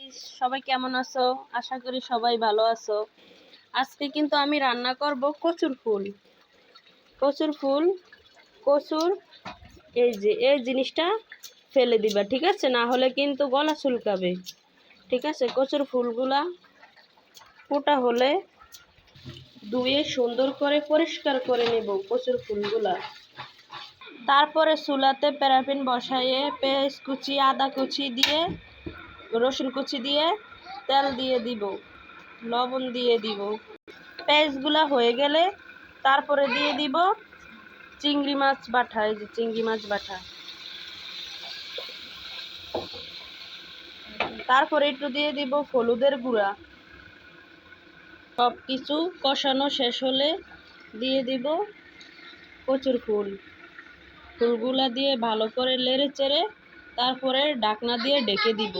Guys, সবাই কেমন আছো? আশা করি সবাই ভালো আছো। আজকে কিন্তু আমি রান্না করব কচুর ফুল। কচুর ফুল, কচুর এই জিনিসটা ফেলে দিবা, ঠিক আছে? না হলে কিন্তু গলা চুলকাবে, ঠিক আছে? কচুর ফুলগুলা ফোটা হলে ধুয়ে সুন্দর করে পরিষ্কার করে নেব কচুর ফুলগুলা। তারপরে চুলাতে প্যারাফিন বসাইয়ে পেঁয়াজ কুচি, আদা কুচি দিয়ে, রসুন কুচি দিয়ে, তেল দিয়ে দিব, লবণ দিয়ে দিব। পেঁয়াজগুলা হয়ে গেলে তারপরে দিয়ে দিব চিংড়ি মাছ বাটা। এই যে চিংড়ি মাছ বাটা। তারপরে একটু দিয়ে দিব হলুদের গুঁড়া। সব কিছু কষানো শেষ হলে দিয়ে দিব কচুর ফুলগুলা দিয়ে ভালো করে নেড়ে চেড়ে তারপরে ঢাকনা দিয়ে ঢেকে দিব।